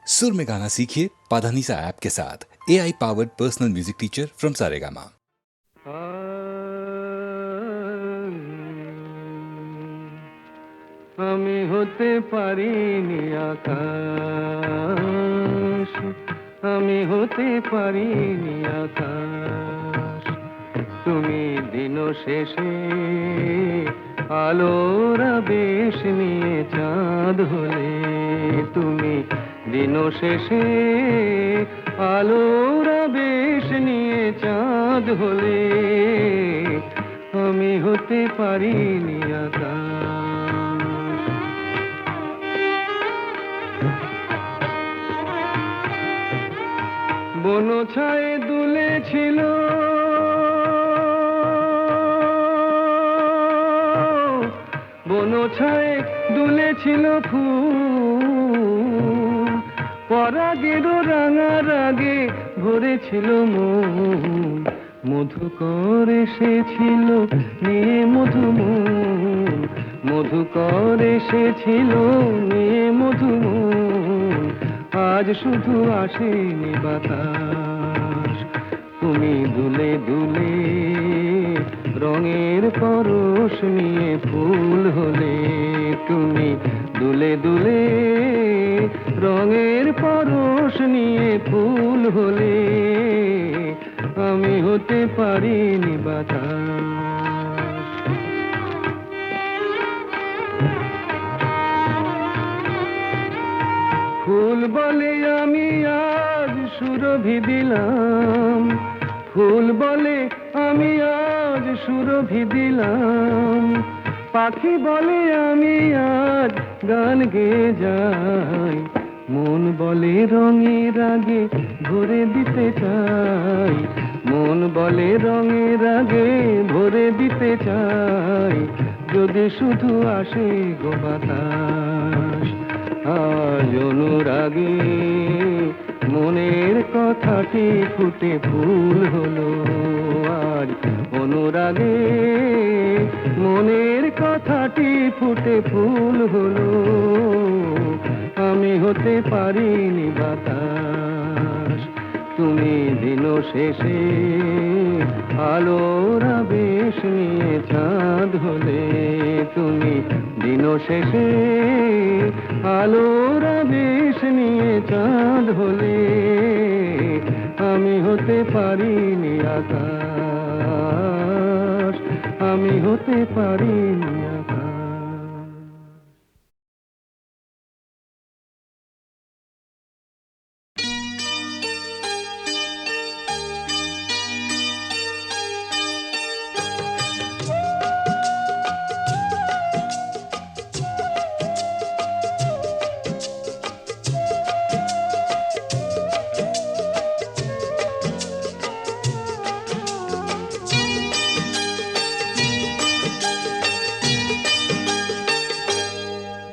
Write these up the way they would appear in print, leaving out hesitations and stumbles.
सुर में गाना सीखिए पाधानीसा ऐप के साथ। AI powered personal music teacher from Saregama. আমি হতে পারিনি আকাশ, আমি হতে পারিনি আকাশ। তুমি দিন শেষে আলোর আবেশ নিয়ে চাঁদ হলে, তুমি দিন শেষে আলোর আবেশ নিয়ে চাঁদ হলে, আমি হতে পারিনি আকাশ। বনছায়ে দুলেছিল বনছায়ে দুলেছিল ফুল, পরাগের রাঙা রাগে ভরেছিল মন, মধুকর এসেছিল নিয়ে মধুমন, মধুকর এসেছিল নিয়ে মধুমন, আজ শুধু আসেনি বাতাস। তুমি দুলে দুলে রঙের পরশ নিয়ে ফুল হলে, তুমি দুলে দুলে রঙের পরশ নিয়ে ফুল হলে, আমি হতে পারিনি বাতাস। ফুল বলে আমি আজ সুরভি দিলাম, ফুল বলে আমি আজ সুরভি দিলাম, পাখি বলে আমি আজ গান গেয়ে যাই, মন বলে রঙের আগে ভরে দিতে চাই, মন বলে রঙের আগে ভরে দিতে চাই, যদি শুধু আসে গো বাতাস। আজ অনুরাগে মনের কথাটি ফুটে ফুল হলো, আজ অনুরাগে মনের কথাটি ফুটে ফুল হলো, আমি হতে পারিনি বাতাস। তুমি দিন শেষে আলোর আবেশ নিয়ে চাঁদ হলে, তুমি দিন শেষে আলোর আবেশ নিয়ে চাঁদ হলে, আমি হতে পারিনি আকাশ, আমি হতে পারিনি আকাশ।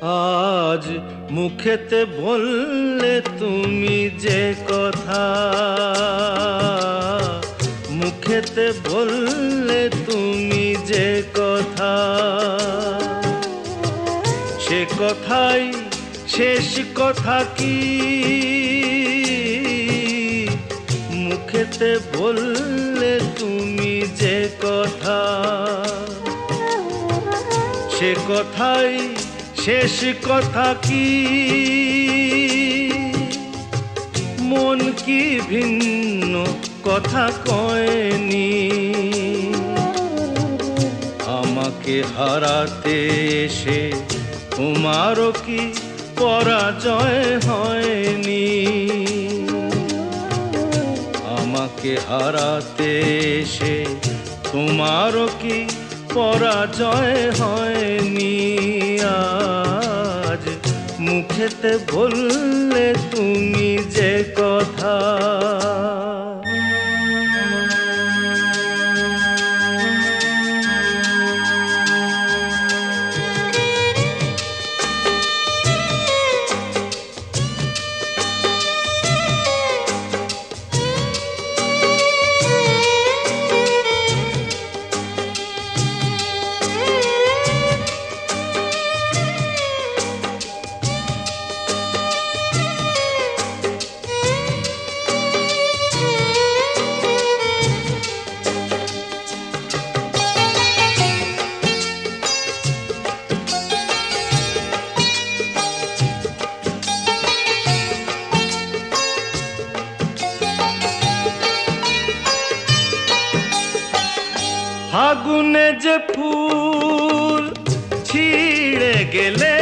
আজ মুখেতে বললে তুমি যে কথা, মুখেতে বললে তুমি যে কথা, সে কথাই শেষ কথা কি? মুখেতে বললে তুমি যে কথা, সে কথাই শেষ কথা কি? মন কি ভিন্ন কথা কয়নি? আমাকে হারাতে এসে তোমারও কি পরাজয় হয়নি? আমাকে হারাতে এসে তোমারও কি পরাজয় হয়নি? আজ মুখেতে বললে তুমি যে কথা, ফাগুনে যে ফুল ছিঁড়ে গেলে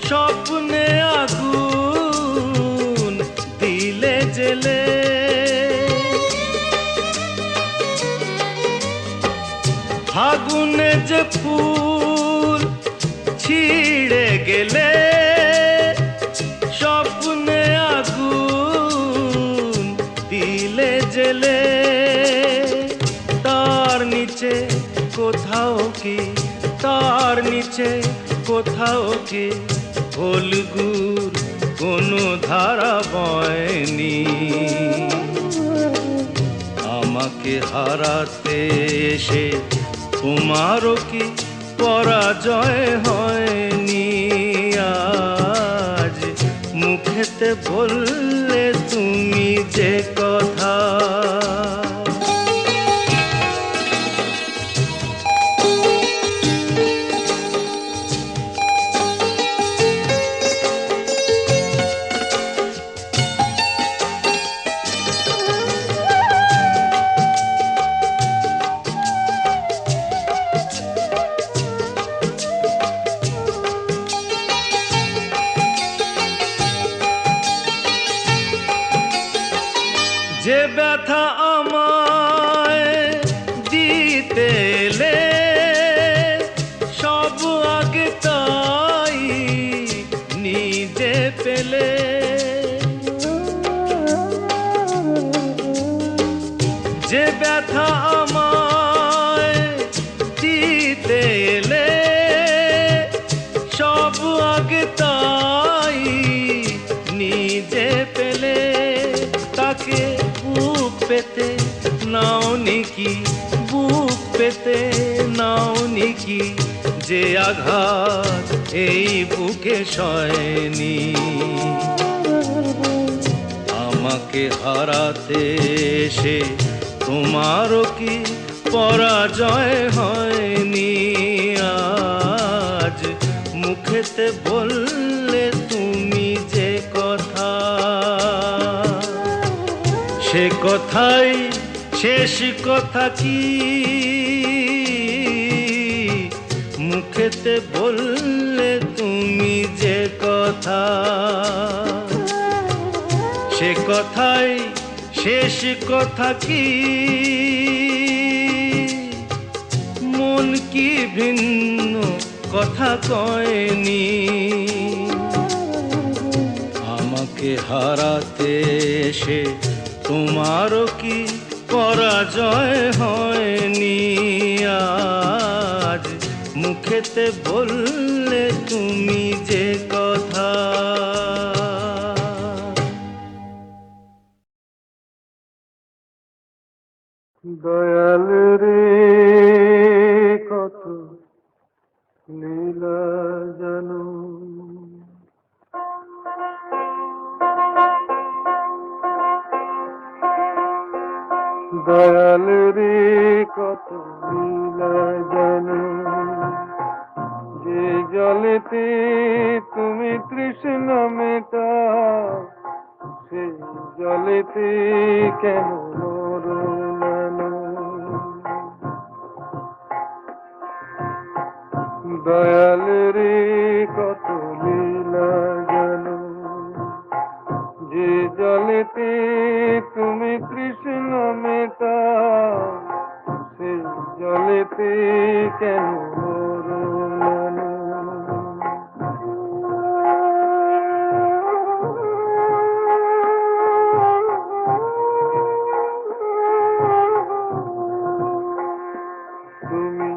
স্বপ্নে আগুন দিলে জেলে, ফাগুনে যে ফুল ছিঁড়ে গেলে স্বপ্নে আগুন দিলে জেলে, তার নিচে কোথাও কি, তার নিচে কোথাও কি ফলগুর কোনো ধারা বয়নি। আমাকে হারাতে এসে তোমারও কি পরাজয় হয়নি? আজ মুখেতে বললে তুমি যে কথা, যে ব্যথা আমায় দিতে এলে সব আগে তাই নিজে পেলে, যে ব্যথা আমায় দিতে এলে সব আগে তাই নিজে পেলে, তাকে বুক পেতে নাও নিকি, বুক পেতে নাও নিকি, যে আঘাত এই বুকে সয়নি। আমাকে হারাতে এসে তোমারও কি পরাজয় হয়নি? আজ মুখেতে বললে তুমি যে কথা, সে কথাই শেষ কথা কি? মুখেতে বললে তুমি যে কথা, সে কথাই শেষ কথা কি? মন কি ভিন্ন কথা কয়নি? আমাকে হারাতে এসে তোমারও কি পরাজয় হয়নি? আজ মুখেতে বললে তুমি যে কথা। দয়াল রে কত লীলা জানো, দয়াল রে কত লীলা জানো, যে জলেতে তুমি তৃষ্ণা মেটাও সেই জলেতে কেন মরো নানো? দয়াল রে কত লীলা জানো, যে জলেতে তুমি তৃষ্ণা মেটাও সেই জলেতে কেন মরো নানো? তুমি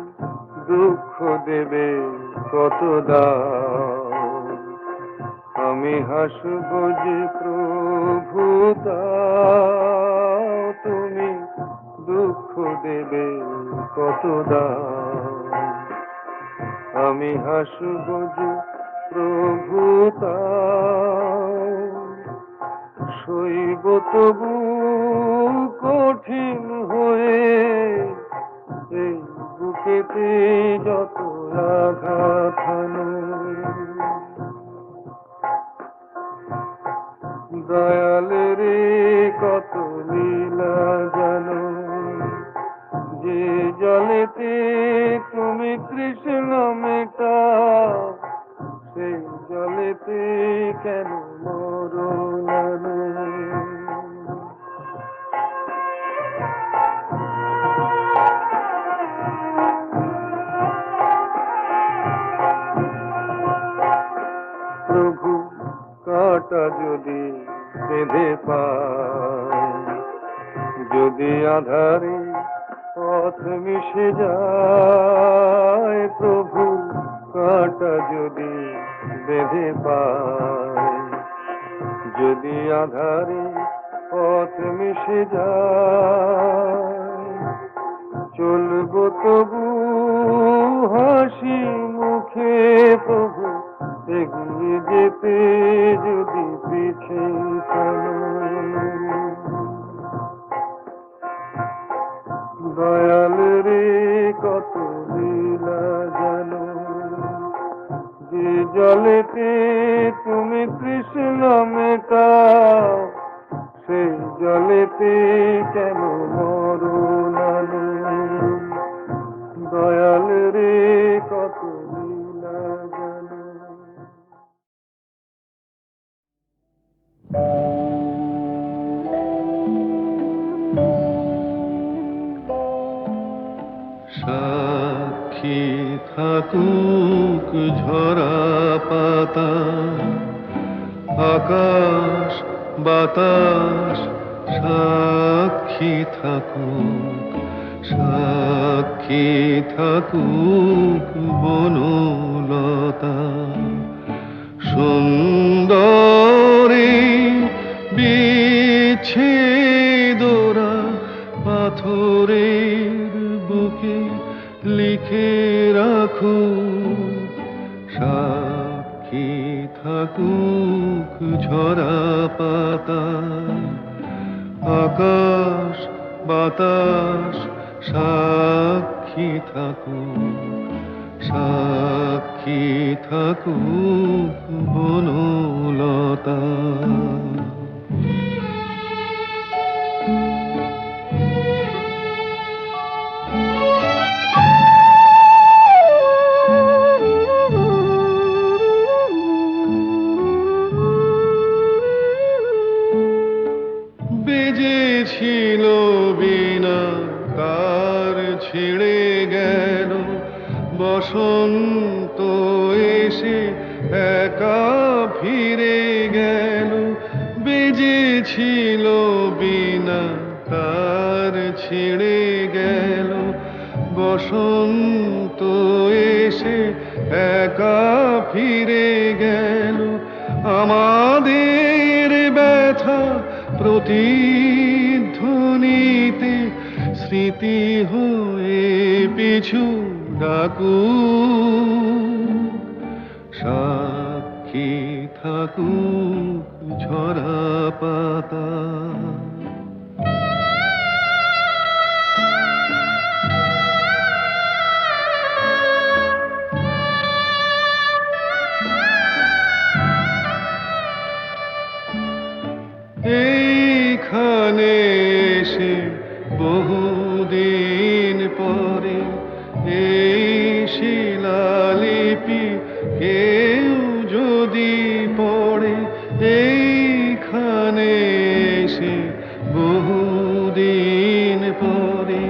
দুঃখ দেবে কত দাও, আমি হাসব যে প্রভু দাও। তুমি দুঃখ দেবে কত দাও, আমি হাসব যে প্রভু দাও। সইব তবু কঠিন হয়ে এই বুকেতে যত আঘাত হানো। দয়াল রে কত লীলা জানো, যে জলেতে তুমি কৃষ্ণ মেটাও, সেই জলেতে কেন মরুন? প্রভু কাটা যদি বেঁধে পায়, যদি আধারে পথ মিশে যায়, প্রভু কাটা যদি বেঁধে পায়, যদি আধারে পথ মিশে যায়, চলবো তবু হাসি মুখে প্রভু, এগিয়ে যেতে যদি পিছে দয়াল রে কত লীলা জানো, যে জলেতে তুমি কৃষ্ণ মেটাও, সেই জলেতে কেন মরুন? দয়াল রে কত লীলা জানো। সাক্ষী থাকুক ঝরা পাতা, আকাশ বাতাস সাক্ষী থাকুক, সাক্ষী থাকুক বনলতা, সুন্দরী বিচ্ছেদরা পাথরের বুকে লিখে রাখুক, সাক্ষী থাকুক ঝরা পাতা, আকাশ বাতাস সাক্ষী থাকুক, সাক্ষী থাকুক বনলতা। বেজেছিল বিনা কার ছিঁড়ে গেল, বসন্ত এসে একা ফিরে গেল, বেজেছিল বিনা কার ছিঁড়ে গেল, বসন্ত এসে একা ফিরে গেল, আমাদের ব্যথা প্রতিধ্বনিতে স্মৃতি হয়ে পিছু ডাকুক, সাক্ষী থাকুক ঝরা পাতা। এইখানে এসে বহুদিন পরে এই শিলালিপি কেউ যদি পড়ে, এইখানে এসে বহুদিন পরে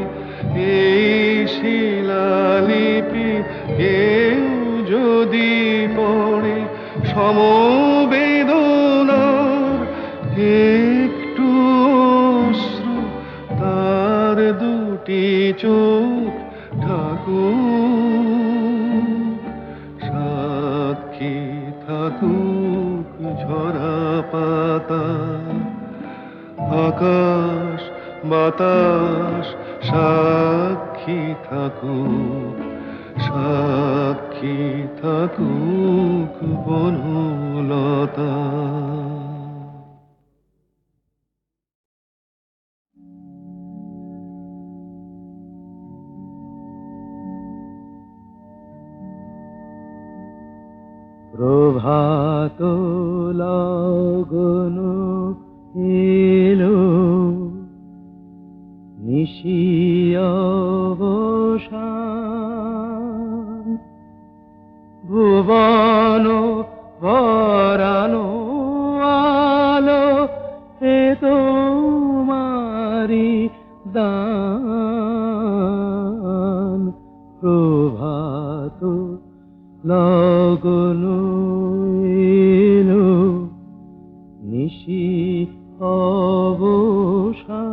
এই শিলালিপি কেউ যদি পড়ে, সমবেদনার একটু অশ্রু তার দুটি চোখ ঠাকুর, সাক্ষী থাকুক ঝরা পাতা, আকাশ বাতাস সাক্ষী থাকুক, সাক্ষী থাকুক বনলতা। প্রভাত লগন এলো, নিশি অবসান, নিশি অবসান।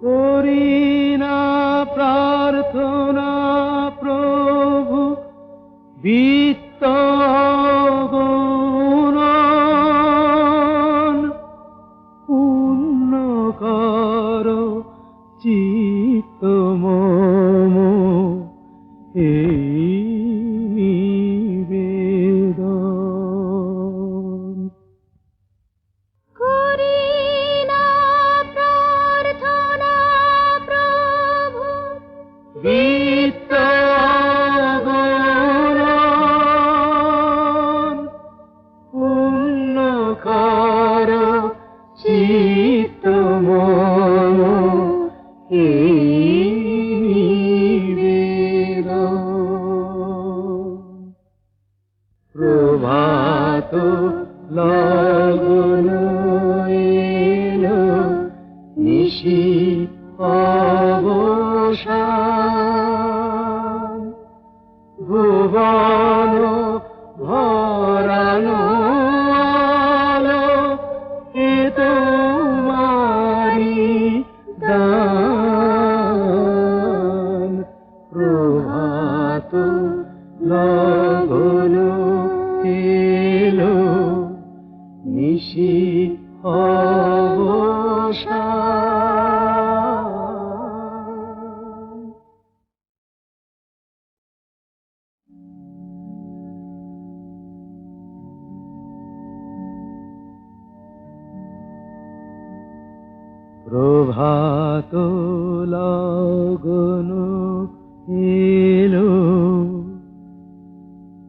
করি না প্রার্থনা প্রভু বিত্ত অগণন, পুণ্য কর চিত্ত মম এই নিবেদন। করি না প্রার্থনা প্রভু বিত্ত অগণন, পুণ্য কর চিত্ত মম এই নিবেদন। প্রভাত লগন এলো, নিশি অবসান। ভুবন ভরানো আলো, এ তোমারি দান। প্রভাত লগন এলো, নিশি অবসান। প্রভাত লগন এলো,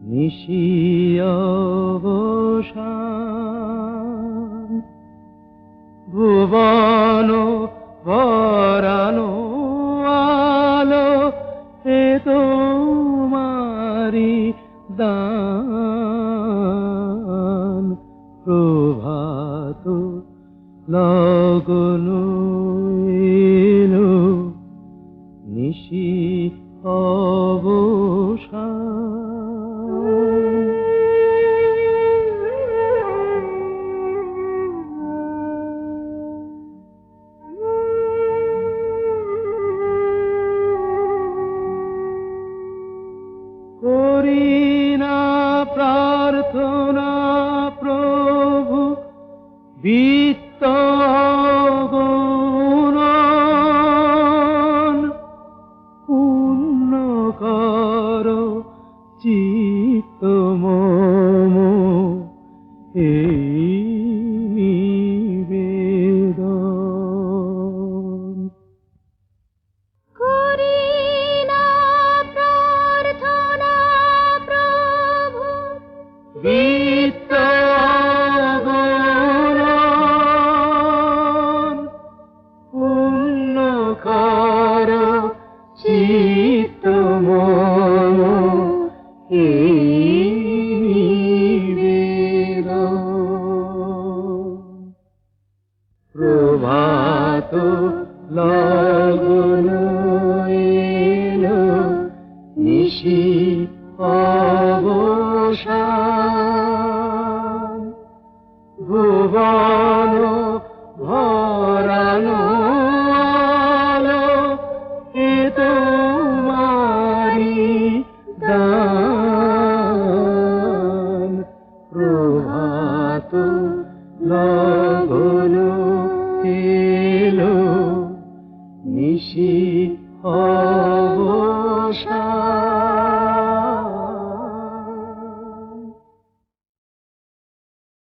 নিশি অবসান। ভুবন ভরানো আলো, এ তোমারি দান। প্রভাত লগন এলো, নিশি অবসান। করি না প্রার্থনা প্রভু বিত্ত অগণন, পুণ্য কর চিত্ত মম এই নিবেদন। করি না প্রার্থনা প্রভু বিত্ত অগণন, পুণ্য কর চিত্ত মম এই নিবেদন। প্রভাত লগন এলো, নিশি অবসান। ভুবন ভরানো আলো, এ তোমারি দান। প্রভাত লগন এলো, নিশি অবসান।